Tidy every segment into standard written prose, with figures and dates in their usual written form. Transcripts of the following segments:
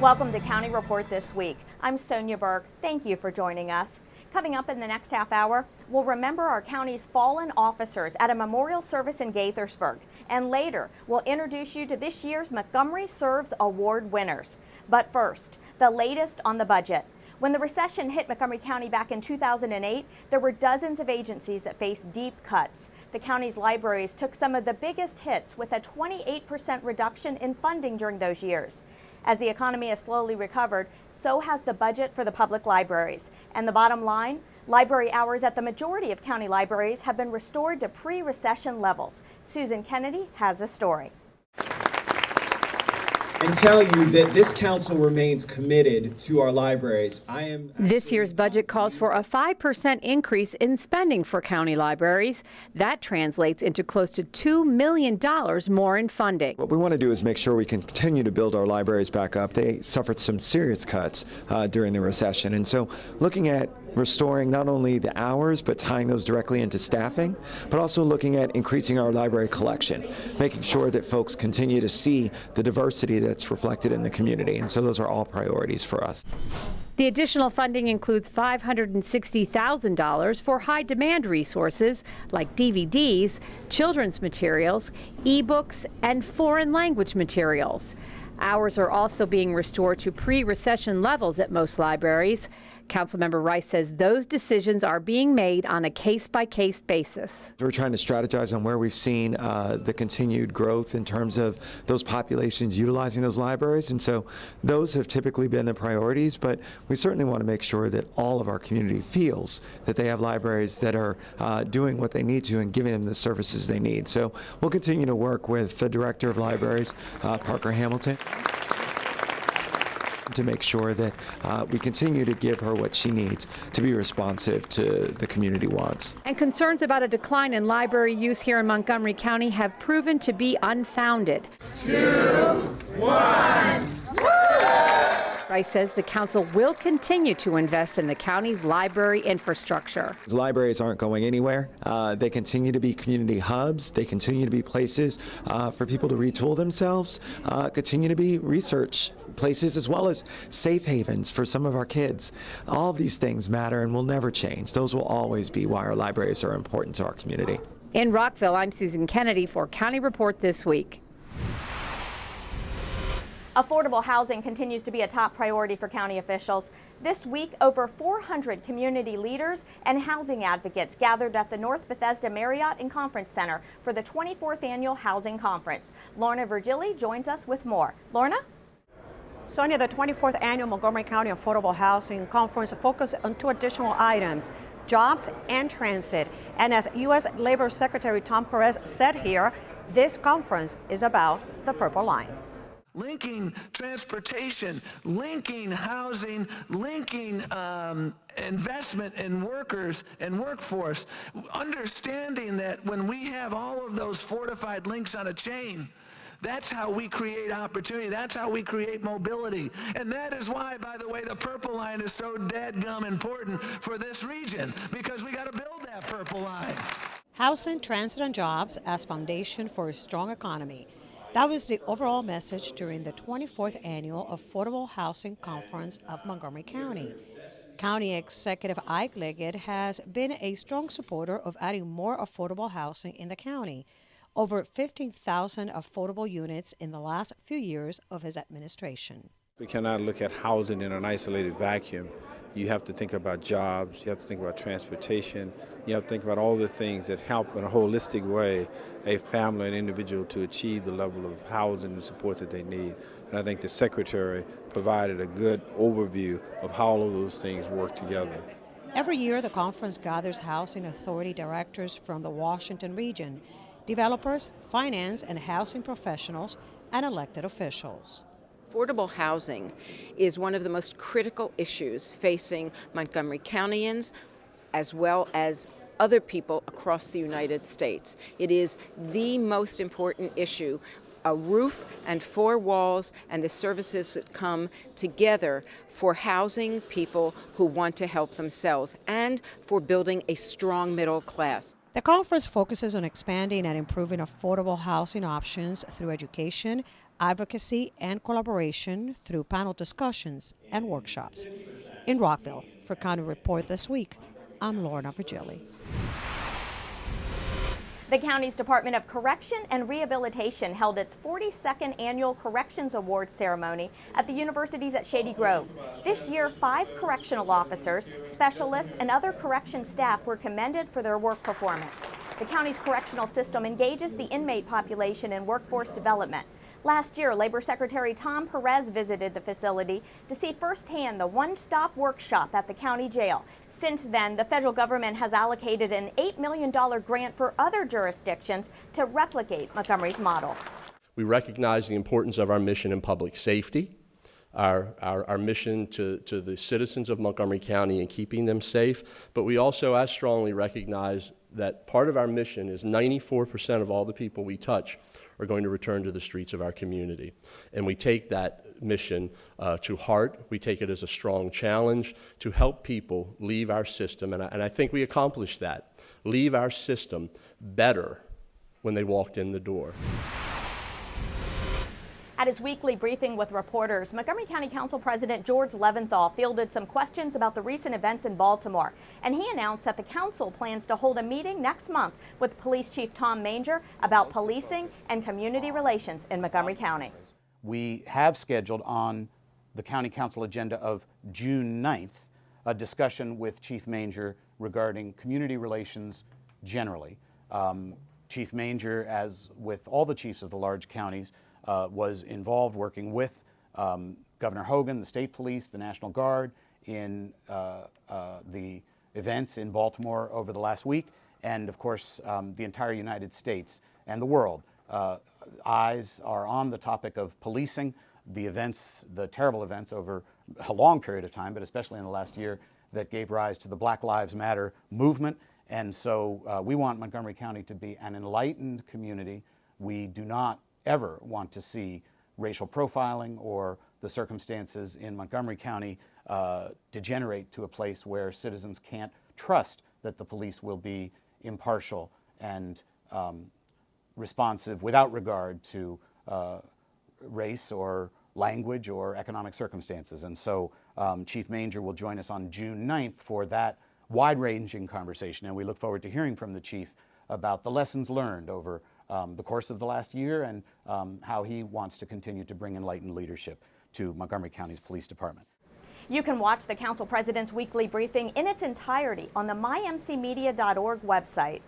Welcome to County Report This Week. I'm Sonya Burke. Thank you for joining us. Coming up in the next half hour, we'll remember our county's fallen officers at a memorial service in Gaithersburg. And later, we'll introduce you to this year's Montgomery Serves Award winners. But first, the latest on the budget. When the recession hit Montgomery County back in 2008, there were dozens of agencies that faced deep cuts. The county's libraries took some of the biggest hits with a 28% reduction in funding during those years. As the economy has slowly recovered, so has the budget for the public libraries. And the bottom line, library hours at the majority of county libraries have been restored to pre-recession levels. Susan Kennedy has a story. And tell you that this council remains committed to our libraries. This year's budget calls for a 5% increase in spending for county libraries. That translates into close to $2 million more in funding. What we want to do is make sure we can continue to build our libraries back up. They suffered some serious cuts during the recession. And so looking at restoring not only the hours, but tying those directly into staffing, but also looking at increasing our library collection, making sure that folks continue to see the diversity that's reflected in the community. And so those are all priorities for us. The additional funding includes $560,000 for high-demand resources like DVDs, children's materials, ebooks, and foreign language materials. Hours are also being restored to pre-recession levels at most libraries. Councilmember Rice says those decisions are being made on a case-by-case basis. We're trying to strategize on where we've seen the continued growth in terms of those populations utilizing those libraries, and so those have typically been the priorities, but we certainly want to make sure that all of our community feels that they have libraries that are doing what they need to and giving them the services they need. So we'll continue to work with the Director of Libraries, Parker Hamilton, to make sure that we continue to give her what she needs to be responsive to the community wants. And concerns about a decline in library use here in Montgomery County have proven to be unfounded. 2, 1. Rice says the council will continue to invest in the county's library infrastructure. Libraries aren't going anywhere. They continue to be community hubs. They continue to be places for people to retool themselves, continue to be research places as well as safe havens for some of our kids. All of these things matter and will never change. Those will always be why our libraries are important to our community. In Rockville, I'm Susan Kennedy for County Report This Week. Affordable housing continues to be a top priority for county officials. This week, over 400 community leaders and housing advocates gathered at the North Bethesda Marriott and Conference Center for the 24th Annual Housing Conference. Lorna Virgili joins us with more. Lorna? Sonia, the 24th Annual Montgomery County Affordable Housing Conference focused on 2 additional items: jobs and transit. And as U.S. Labor Secretary Tom Perez said here, this conference is about the Purple Line. Linking transportation, linking housing, linking investment in workers and workforce, understanding that when we have all of those fortified links on a chain, that's how we create opportunity. That's how we create mobility. And that is why, by the way, the Purple Line is so dadgum important for this region, because we got to build that Purple Line. Housing, transit, and jobs as foundation for a strong economy. That was the overall message during the 24th Annual Affordable Housing Conference of Montgomery County. County Executive Ike Leggett has been a strong supporter of adding more affordable housing in the county. Over 15,000 affordable units in the last few years of his administration. We cannot look at housing in an isolated vacuum. You have to think about jobs, you have to think about transportation, you have to think about all the things that help in a holistic way a family and individual to achieve the level of housing and support that they need. And I think the Secretary provided a good overview of how all of those things work together. Every year, the conference gathers housing authority directors from the Washington region, developers, finance and housing professionals, and elected officials. Affordable housing is one of the most critical issues facing Montgomery Countyans as well as other people across the United States. It is the most important issue. A roof and 4 walls and the services that come together for housing people who want to help themselves and for building a strong middle class. The conference focuses on expanding and improving affordable housing options through education, advocacy, and collaboration through panel discussions and workshops. In Rockville, for County Report This Week, I'm Lorna Virgili. The county's Department of Correction and Rehabilitation held its 42nd annual Corrections Awards ceremony at the universities at Shady Grove. This year, 5 correctional officers, specialists, and other correction staff were commended for their work performance. The county's correctional system engages the inmate population in workforce development. Last year, Labor Secretary Tom Perez visited the facility to see firsthand the one-stop workshop at the county jail. Since then, the federal government has allocated an $8 million grant for other jurisdictions to replicate Montgomery's model. We recognize the importance of our mission in public safety, our mission to the citizens of Montgomery County and keeping them safe, but we also as strongly recognize that part of our mission is 94% of all the people we touch are going to return to the streets of our community. And we take that mission to heart. We take it as a strong challenge to help people leave our system, and I think we accomplished that, leave our system better when they walked in the door. At his weekly briefing with reporters, Montgomery County Council President George Leventhal fielded some questions about the recent events in Baltimore, and he announced that the council plans to hold a meeting next month with Police Chief Tom Manger about policing and community relations in Montgomery County. We have scheduled on the County Council agenda of June 9th a discussion with Chief Manger regarding community relations generally. Chief Manger, as with all the chiefs of the large counties, was involved working with Governor Hogan, the state police, the National Guard in the events in Baltimore over the last week, and of course the entire United States and the world. Eyes are on the topic of policing, the events, the terrible events over a long period of time, but especially in the last year, that gave rise to the Black Lives Matter movement. And so we want Montgomery County to be an enlightened community. We do not ever want to see racial profiling or the circumstances in Montgomery County degenerate to a place where citizens can't trust that the police will be impartial and responsive without regard to race or language or economic circumstances. And so Chief Manger will join us on June 9th for that wide-ranging conversation, and we look forward to hearing from the Chief about the lessons learned over the course of the last year and how he wants to continue to bring enlightened leadership to Montgomery County's Police Department. You can watch the Council President's weekly briefing in its entirety on the mymcmedia.org website.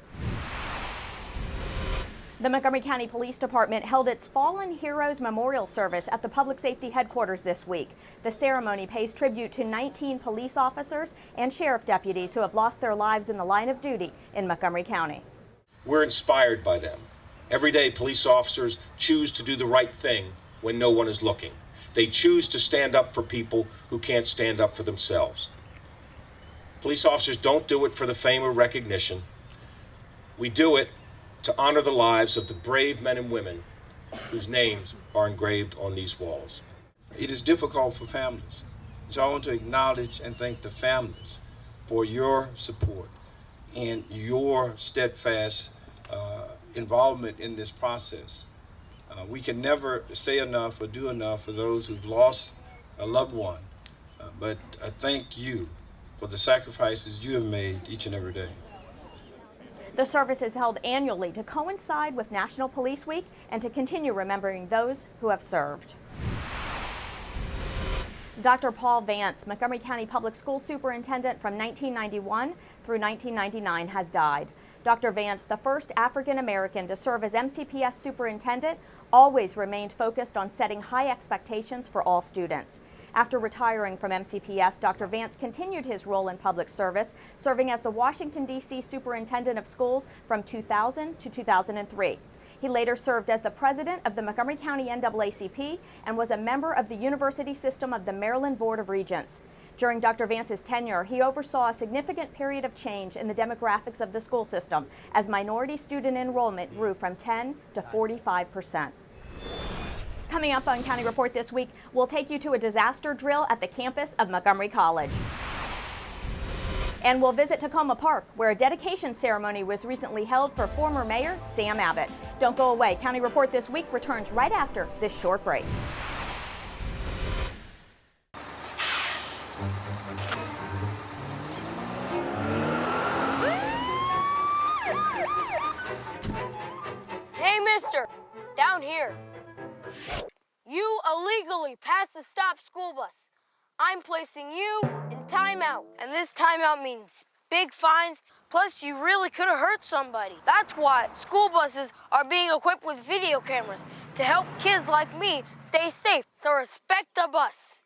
The Montgomery County Police Department held its Fallen Heroes Memorial Service at the Public Safety Headquarters this week. The ceremony pays tribute to 19 police officers and sheriff deputies who have lost their lives in the line of duty in Montgomery County. We're inspired by them. Every day, police officers choose to do the right thing when no one is looking. They choose to stand up for people who can't stand up for themselves. Police officers don't do it for the fame or recognition. We do it to honor the lives of the brave men and women whose names are engraved on these walls. It is difficult for families, so I want to acknowledge and thank the families for your support and your steadfast involvement in this process. We can never say enough or do enough for those who've lost a loved one, but I thank you for the sacrifices you have made each and every day. The service is held annually to coincide with National Police Week and to continue remembering those who have served. Dr. Paul Vance, Montgomery County Public School Superintendent from 1991 through 1999, has died. Dr. Vance, the first African American to serve as MCPS superintendent, always remained focused on setting high expectations for all students. After retiring from MCPS, Dr. Vance continued his role in public service, serving as the Washington, D.C. Superintendent of Schools from 2000 to 2003. He later served as the president of the Montgomery County NAACP and was a member of the University System of the Maryland Board of Regents. During Dr. Vance's tenure, he oversaw a significant period of change in the demographics of the school system as minority student enrollment grew from 10 to 45%. Coming up on County Report this week, we'll take you to a disaster drill at the campus of Montgomery College. And we'll visit Tacoma Park, where a dedication ceremony was recently held for former Mayor Sam Abbott. Don't go away. County Report This Week returns right after this short break. Hey, mister, down here. You illegally passed the stop school bus. I'm placing you in timeout, and this timeout means big fines, plus you really could have hurt somebody. That's why school buses are being equipped with video cameras to help kids like me stay safe, so respect the bus.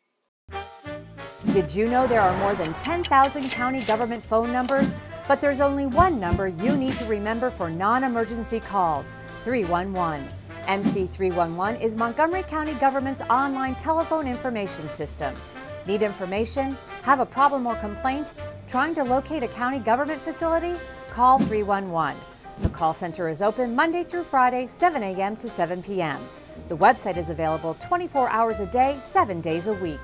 Did you know there are more than 10,000 county government phone numbers? But there's only one number you need to remember for non-emergency calls, 311. MC311 is Montgomery County government's online telephone information system. Need information? Have a problem or complaint? Trying to locate a county government facility? Call 311. The call center is open Monday through Friday, 7 a.m. to 7 p.m. The website is available 24 hours a day, 7 days a week.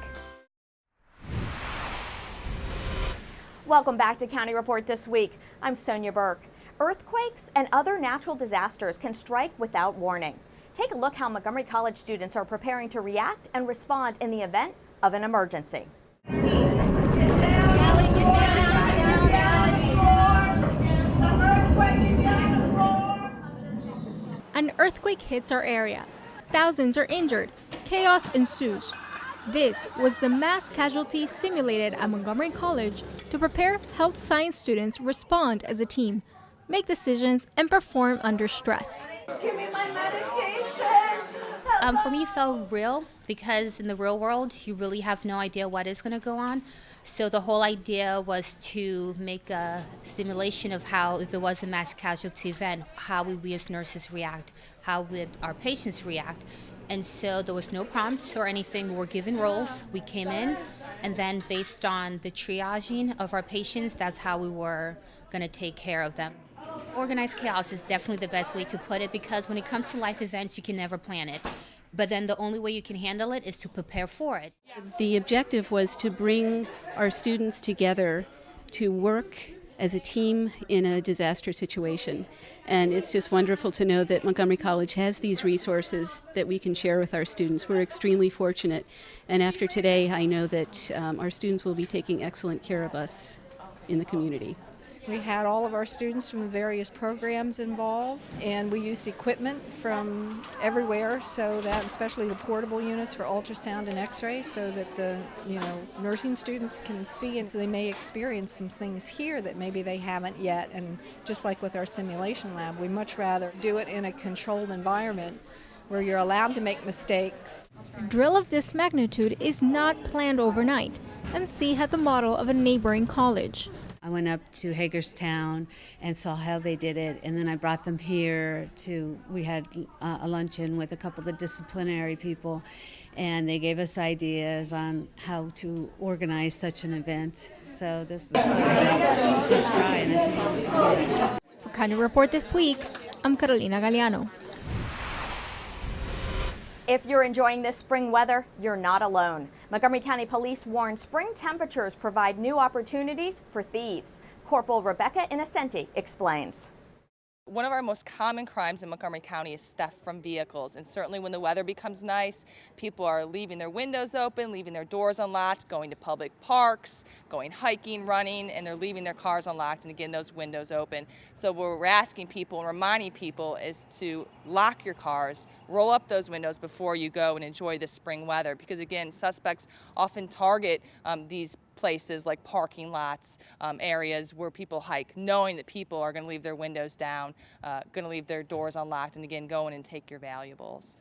Welcome back to County Report This Week. I'm Sonya Burke. Earthquakes and other natural disasters can strike without warning. Take a look how Montgomery College students are preparing to react and respond in the event of an emergency. An earthquake hits our area. Thousands are injured. Chaos ensues. This was the mass casualty simulated at Montgomery College to prepare health science students respond as a team, make decisions, and perform under stress. Give me my medication. For me, it felt real because in the real world, you really have no idea what is going to go on. So the whole idea was to make a simulation of how, if there was a mass casualty event, how would we as nurses react? How would our patients react? And so there was no prompts or anything. We were given roles. We came in, and then based on the triaging of our patients, that's how we were going to take care of them. Organized chaos is definitely the best way to put it, because when it comes to life events, you can never plan it. But then the only way you can handle it is to prepare for it. The objective was to bring our students together to work as a team in a disaster situation. And it's just wonderful to know that Montgomery College has these resources that we can share with our students. We're extremely fortunate. And after today, I know that our students will be taking excellent care of us in the community. We had all of our students from various programs involved, and we used equipment from everywhere, so that, especially the portable units for ultrasound and x-ray, so that the nursing students can see, and so they may experience some things here that maybe they haven't yet. And just like with our simulation lab, we much rather do it in a controlled environment where you're allowed to make mistakes. A drill of this magnitude is not planned overnight. MC had the model of a neighboring college. I went up to Hagerstown and saw how they did it, and then I brought them here we had a luncheon with a couple of the disciplinary people, and they gave us ideas on how to organize such an event. So this is the first try. For County Report This Week, I'm Carolina Galeano. If you're enjoying this spring weather, you're not alone. Montgomery County Police warn spring temperatures provide new opportunities for thieves. Corporal Rebecca Innocenti explains. One of our most common crimes in Montgomery County is theft from vehicles, and certainly when the weather becomes nice, people are leaving their windows open, leaving their doors unlocked, going to public parks, going hiking, running, and they're leaving their cars unlocked and again those windows open. So what we're asking people and reminding people is to lock your cars, roll up those windows before you go and enjoy the spring weather, because again, suspects often target these places like parking lots, areas where people hike, knowing that people are going to leave their windows down, going to leave their doors unlocked, and again, go in and take your valuables.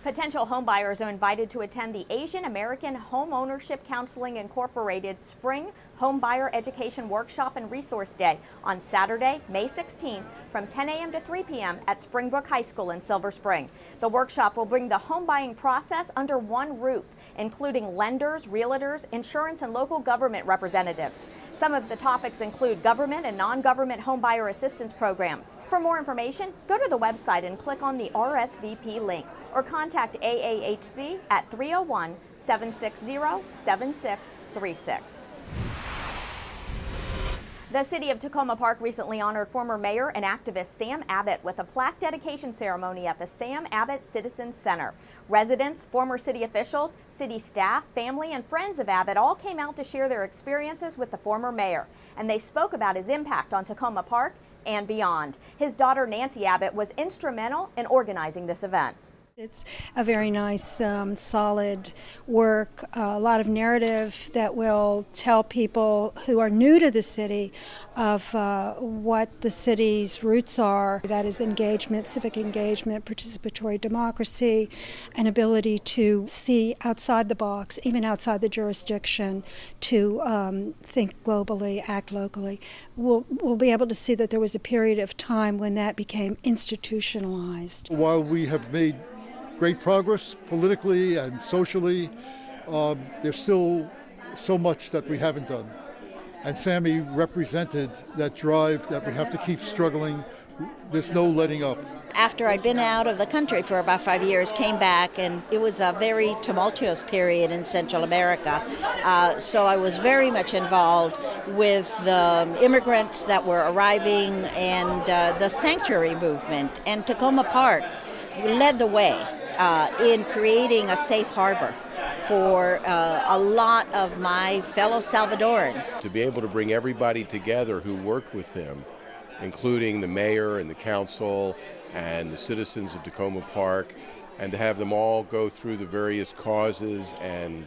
Potential homebuyers are invited to attend the Asian American Homeownership Counseling Incorporated Spring Homebuyer Education Workshop and Resource Day on Saturday, May 16th from 10 a.m. to 3 p.m. at Springbrook High School in Silver Spring. The workshop will bring the home buying process under one roof, including lenders, realtors, insurance, and local government representatives. Some of the topics include government and non-government homebuyer assistance programs. For more information, go to the website and click on the RSVP link or contact contact AAHC at 301-760-7636. The city of Tacoma Park recently honored former mayor and activist Sam Abbott with a plaque dedication ceremony at the Sam Abbott Citizens Center. Residents, former city officials, city staff, family, and friends of Abbott all came out to share their experiences with the former mayor, and they spoke about his impact on Tacoma Park and beyond. His daughter Nancy Abbott was instrumental in organizing this event. It's a very nice, solid work, a lot of narrative that will tell people who are new to the city of what the city's roots are. That is engagement, civic engagement, participatory democracy, an ability to see outside the box, even outside the jurisdiction, to think globally, act locally. We'll be able to see that there was a period of time when that became institutionalized. While we have made great progress politically and socially, there's still so much that we haven't done. And Sammy represented that drive that we have to keep struggling. There's no letting up. After I'd been out of the country for about 5 years, came back, and it was a very tumultuous period in Central America. So I was very much involved with the immigrants that were arriving and the sanctuary movement. And Tacoma Park led the way in creating a safe harbor for a lot of my fellow Salvadorans. To be able to bring everybody together who worked with him, including the mayor and the council and the citizens of Tacoma Park, and to have them all go through the various causes and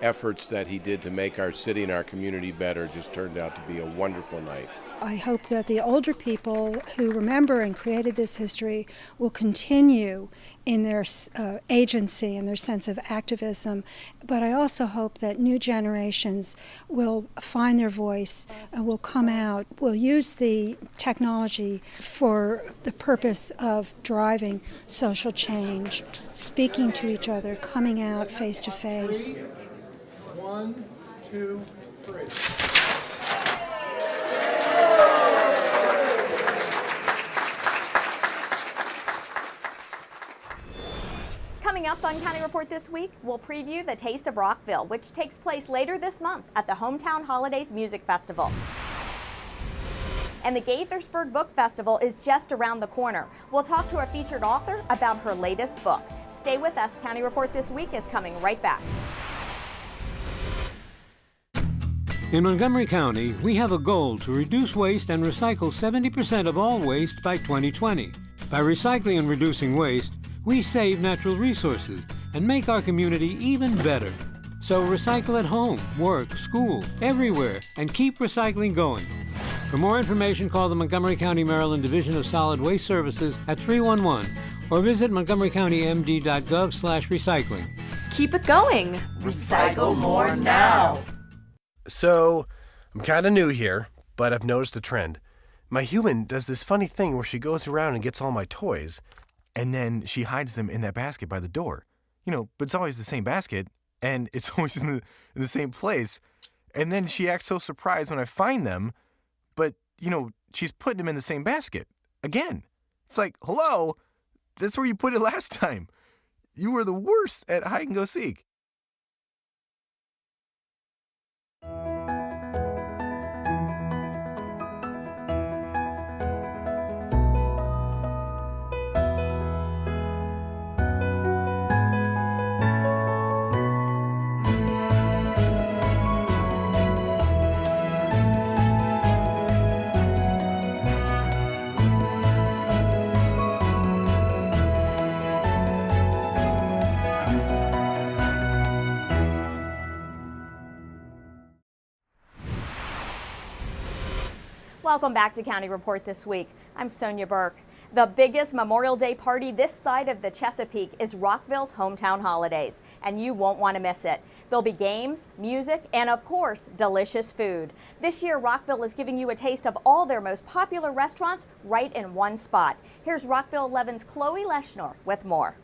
efforts that he did to make our city and our community better, just turned out to be a wonderful night. I hope that the older people who remember and created this history will continue in their agency and their sense of activism, but I also hope that new generations will find their voice and will come out, will use the technology for the purpose of driving social change, speaking to each other, coming out face to face. 1, 2, 3. Coming up on County Report this week, we'll preview the Taste of Rockville, which takes place later this month at the Hometown Holidays Music Festival. And the Gaithersburg Book Festival is just around the corner. We'll talk to a featured author about her latest book. Stay with us. County Report this week is coming right back. In Montgomery County, we have a goal to reduce waste and recycle 70% of all waste by 2020. By recycling and reducing waste, we save natural resources and make our community even better. So recycle at home, work, school, everywhere, and keep recycling going. For more information, call the Montgomery County, Maryland Division of Solid Waste Services at 311 or visit montgomerycountymd.gov/recycling. Keep it going. Recycle more now. So, I'm kind of new here, but I've noticed a trend. My human does this funny thing where she goes around and gets all my toys, and then she hides them in that basket by the door. You know, but it's always the same basket, and it's always in the same place. And then she acts so surprised when I find them, but, you know, she's putting them in the same basket. Again. It's like, hello, that's where you put it last time. You were the worst at hide and go seek. Welcome back to County Report this week. I'm Sonya Burke. The biggest Memorial Day party this side of the Chesapeake is Rockville's Hometown Holidays, and you won't want to miss it. There'll be games, music, and of course, delicious food. This year, Rockville is giving you a taste of all their most popular restaurants right in one spot. Here's Rockville 11's Chloe Leschnor with more.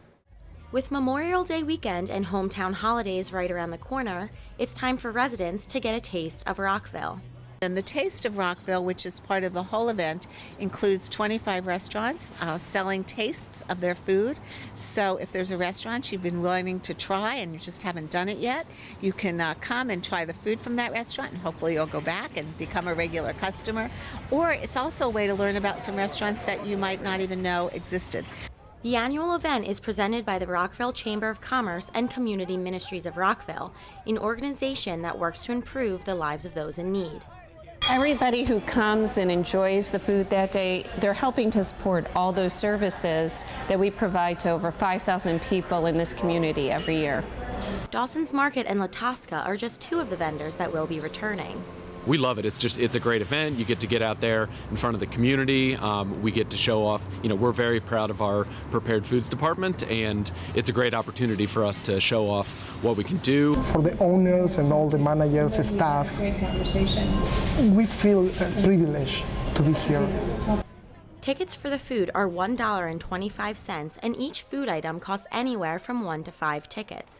With Memorial Day weekend and Hometown Holidays right around the corner, it's time for residents to get a taste of Rockville. And the Taste of Rockville, which is part of the whole event, includes 25 restaurants selling tastes of their food. So if there's a restaurant you've been wanting to try and you just haven't done it yet, you can come and try the food from that restaurant, and hopefully you'll go back and become a regular customer. Or it's also a way to learn about some restaurants that you might not even know existed. The annual event is presented by the Rockville Chamber of Commerce and Community Ministries of Rockville, an organization that works to improve the lives of those in need. Everybody who comes and enjoys the food that day, they're helping to support all those services that we provide to over 5,000 people in this community every year. Dawson's Market and La Tosca are just two of the vendors that will be returning. We love it. It's a great event. You get out there in front of the community. We get to show off. We're very proud of our prepared foods department, and it's a great opportunity for us to show off what we can do. For the owners and all the managers, staff, we feel privileged to be here. Tickets for the food are $1.25, and each food item costs anywhere from 1 to 5 tickets.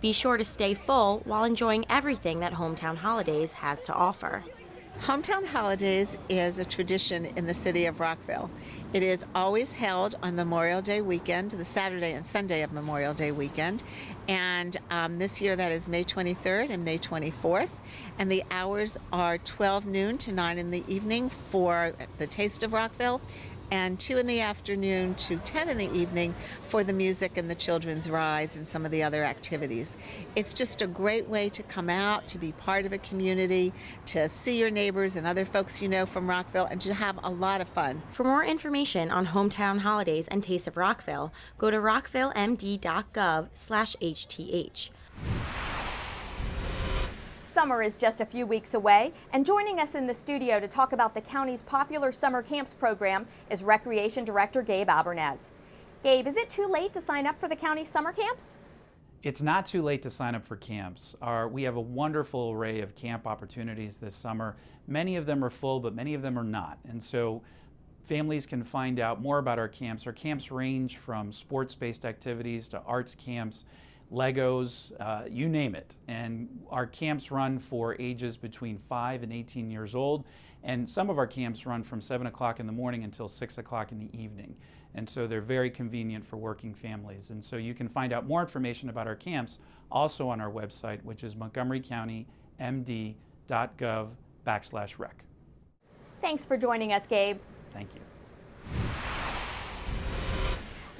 Be sure to stay full while enjoying everything that Hometown Holidays has to offer. Hometown Holidays is a tradition in the city of Rockville. It is always held on Memorial Day weekend, the Saturday and Sunday of Memorial Day weekend. And this year that is May 23rd and May 24th. And the hours are 12 noon to 9 in the evening for the Taste of Rockville, and 2 in the afternoon to 10 in the evening for the music and the children's rides and some of the other activities. It's just a great way to come out, to be part of a community, to see your neighbors and other folks you know from Rockville, and to have a lot of fun. For more information on Hometown Holidays and Taste of Rockville, go to rockvillemd.gov/HTH. Summer is just a few weeks away, and joining us in the studio to talk about the county's popular summer camps program is Recreation Director Gabe Albernez. Gabe, is it too late to sign up for the county's summer camps? It's not too late to sign up for camps. We have a wonderful array of camp opportunities this summer. Many of them are full, but many of them are not. And so families can find out more about our camps. Our camps range from sports-based activities to arts camps, Legos, you name it. And our camps run for ages between 5 and 18 years old. And some of our camps run from 7 o'clock in the morning until 6 o'clock in the evening. And so they're very convenient for working families. And so you can find out more information about our camps also on our website, which is montgomerycountymd.gov/rec. Thanks for joining us, Gabe. Thank you.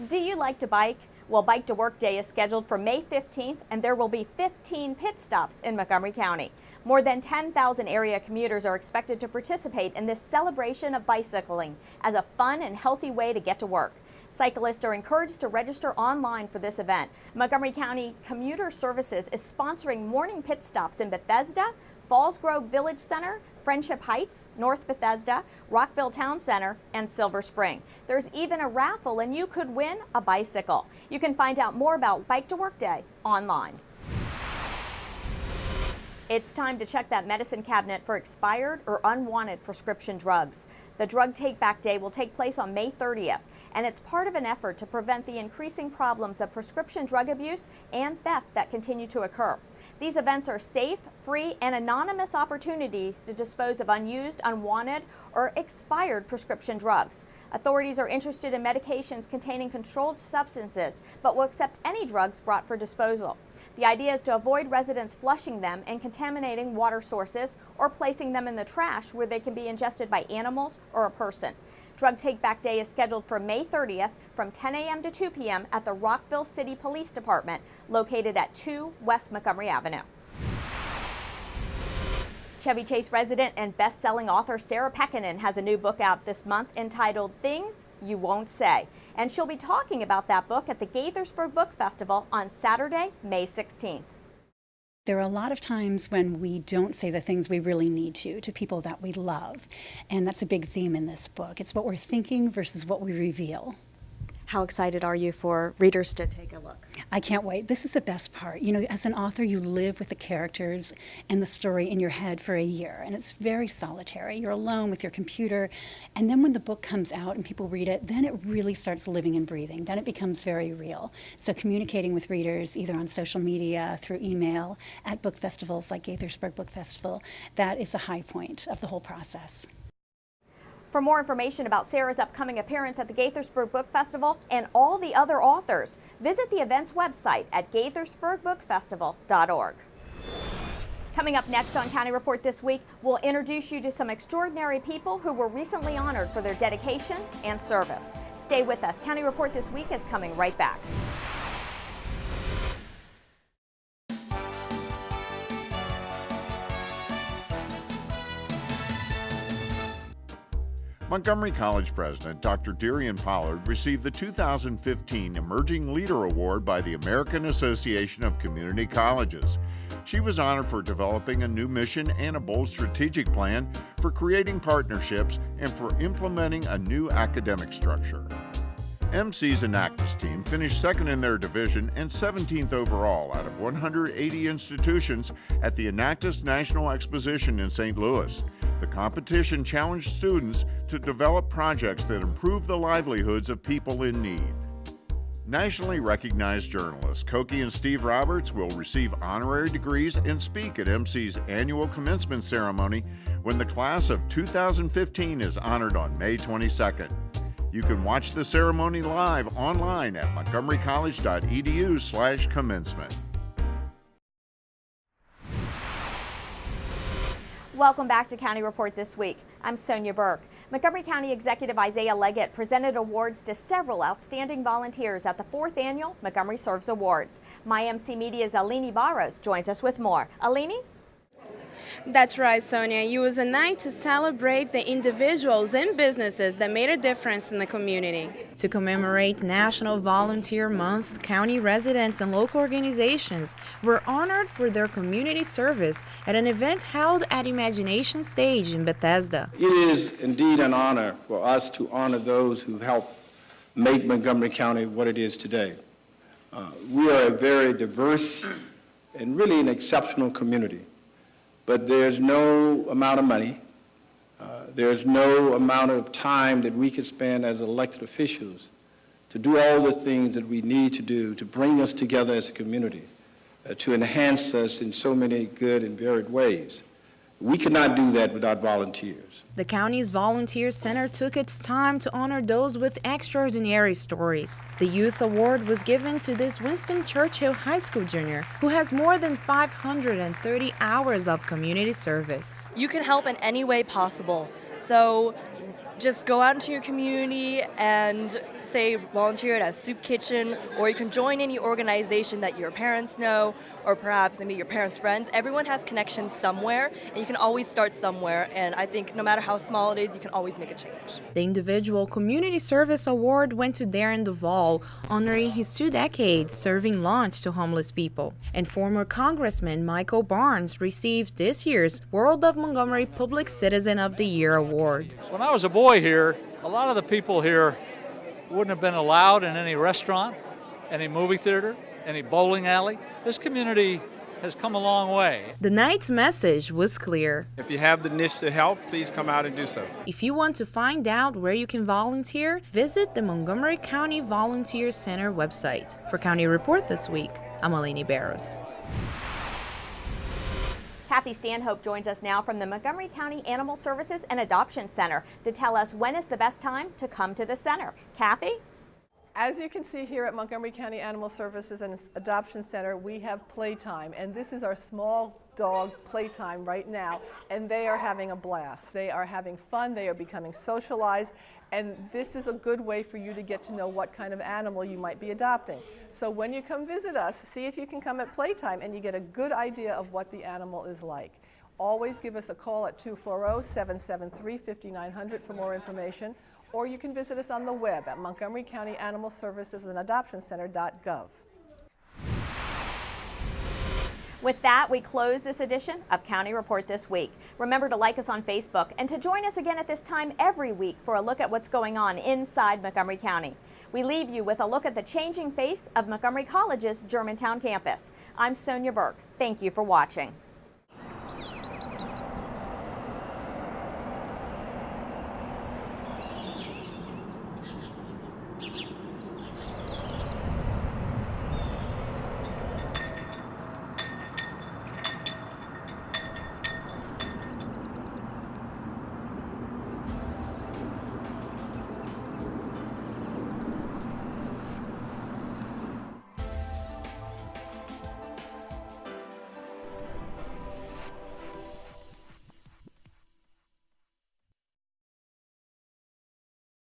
Do you like to bike? Well, Bike to Work Day is scheduled for May 15th, and there will be 15 pit stops in Montgomery County. More than 10,000 area commuters are expected to participate in this celebration of bicycling as a fun and healthy way to get to work. Cyclists are encouraged to register online for this event. Montgomery County Commuter Services is sponsoring morning pit stops in Bethesda, Falls Grove Village Center, Friendship Heights, North Bethesda, Rockville Town Center, and Silver Spring. There's even a raffle, and you could win a bicycle. You can find out more about Bike to Work Day online. It's time to check that medicine cabinet for expired or unwanted prescription drugs. The Drug Take Back Day will take place on May 30th, and it's part of an effort to prevent the increasing problems of prescription drug abuse and theft that continue to occur. These events are safe, free, and anonymous opportunities to dispose of unused, unwanted, or expired prescription drugs. Authorities are interested in medications containing controlled substances, but will accept any drugs brought for disposal. The idea is to avoid residents flushing them and contaminating water sources or placing them in the trash where they can be ingested by animals or a person. Drug Take Back Day is scheduled for May 30th from 10 a.m. to 2 p.m. at the Rockville City Police Department, located at 2 West Montgomery Avenue. Chevy Chase resident and best-selling author Sarah Pekkanen has a new book out this month entitled Things You Won't Say, and she'll be talking about that book at the Gaithersburg Book Festival on Saturday, May 16th. There are a lot of times when we don't say the things we really need to people that we love, and that's a big theme in this book. It's what we're thinking versus what we reveal. How excited are you for readers to take a look? I can't wait. This is the best part. You know, as an author, you live with the characters and the story in your head for a year, and it's very solitary. You're alone with your computer, and then when the book comes out and people read it, then it really starts living and breathing. Then it becomes very real. So communicating with readers, either on social media, through email, at book festivals like Gaithersburg Book Festival, that is a high point of the whole process. For more information about Sarah's upcoming appearance at the Gaithersburg Book Festival and all the other authors, visit the event's website at gaithersburgbookfestival.org. Coming up next on County Report this week, we'll introduce you to some extraordinary people who were recently honored for their dedication and service. Stay with us. County Report this week is coming right back. Montgomery College President Dr. Darian Pollard received the 2015 Emerging Leader Award by the American Association of Community Colleges. She was honored for developing a new mission and a bold strategic plan for creating partnerships and for implementing a new academic structure. MC's Anactus team finished second in their division and 17th overall out of 180 institutions at the Anactus National Exposition in St. Louis. The competition challenged students to develop projects that improve the livelihoods of people in need. Nationally recognized journalists Koki and Steve Roberts will receive honorary degrees and speak at MC's annual commencement ceremony when the class of 2015 is honored on May 22nd. You can watch the ceremony live online at montgomerycollege.edu/commencement. Welcome back to County Report this week. I'm Sonya Burke. Montgomery County Executive Isaiah Leggett presented awards to several outstanding volunteers at the 4th Annual Montgomery Serves Awards. MyMC Media's Alini Barros joins us with more. Alini? That's right, Sonia. It was a night to celebrate the individuals and businesses that made a difference in the community. To commemorate National Volunteer Month, county residents and local organizations were honored for their community service at an event held at Imagination Stage in Bethesda. It is indeed an honor for us to honor those who helped make Montgomery County what it is today. We are a very diverse and really an exceptional community. But there's no amount of money, there's no amount of time that we could spend as elected officials to do all the things that we need to do to bring us together as a community, to enhance us in so many good and varied ways. We could not do that without volunteers. The county's Volunteer Center took its time to honor those with extraordinary stories. The Youth Award was given to this Winston Churchill High School junior who has more than 530 hours of community service. You can help in any way possible. So just go out into your community and say volunteer at a soup kitchen, or you can join any organization that your parents know, or perhaps maybe your parents' friends. Everyone has connections somewhere, and you can always start somewhere, and I think no matter how small it is, you can always make a change. The individual Community Service Award went to Darren Duvall, honoring his 2 decades serving lunch to homeless people. And former Congressman Michael Barnes received this year's World of Montgomery Public Citizen of the Year Award. When I was a boy here, a lot of the people here wouldn't have been allowed in any restaurant, any movie theater, any bowling alley. This community has come a long way. The night's message was clear. If you have the niche to help, please come out and do so. If you want to find out where you can volunteer, visit the Montgomery County Volunteer Center website. For County Report this week, I'm Alini Barros. Kathy Stanhope joins us now from the Montgomery County Animal Services and Adoption Center to tell us when is the best time to come to the center. Kathy? As you can see here at Montgomery County Animal Services and Adoption Center, we have playtime, and this is our small dog playtime right now, and they are having a blast. They are having fun, they are becoming socialized, and this is a good way for you to get to know what kind of animal you might be adopting. So when you come visit us, see if you can come at playtime and you get a good idea of what the animal is like. Always give us a call at 240-773-5900 for more information, or you can visit us on the web at Montgomery County Animal Services and Adoption Center.gov. With that, we close this edition of County Report This Week. Remember to like us on Facebook and to join us again at this time every week for a look at what's going on inside Montgomery County. We leave you with a look at the changing face of Montgomery College's Germantown campus. I'm Sonya Burke. Thank you for watching.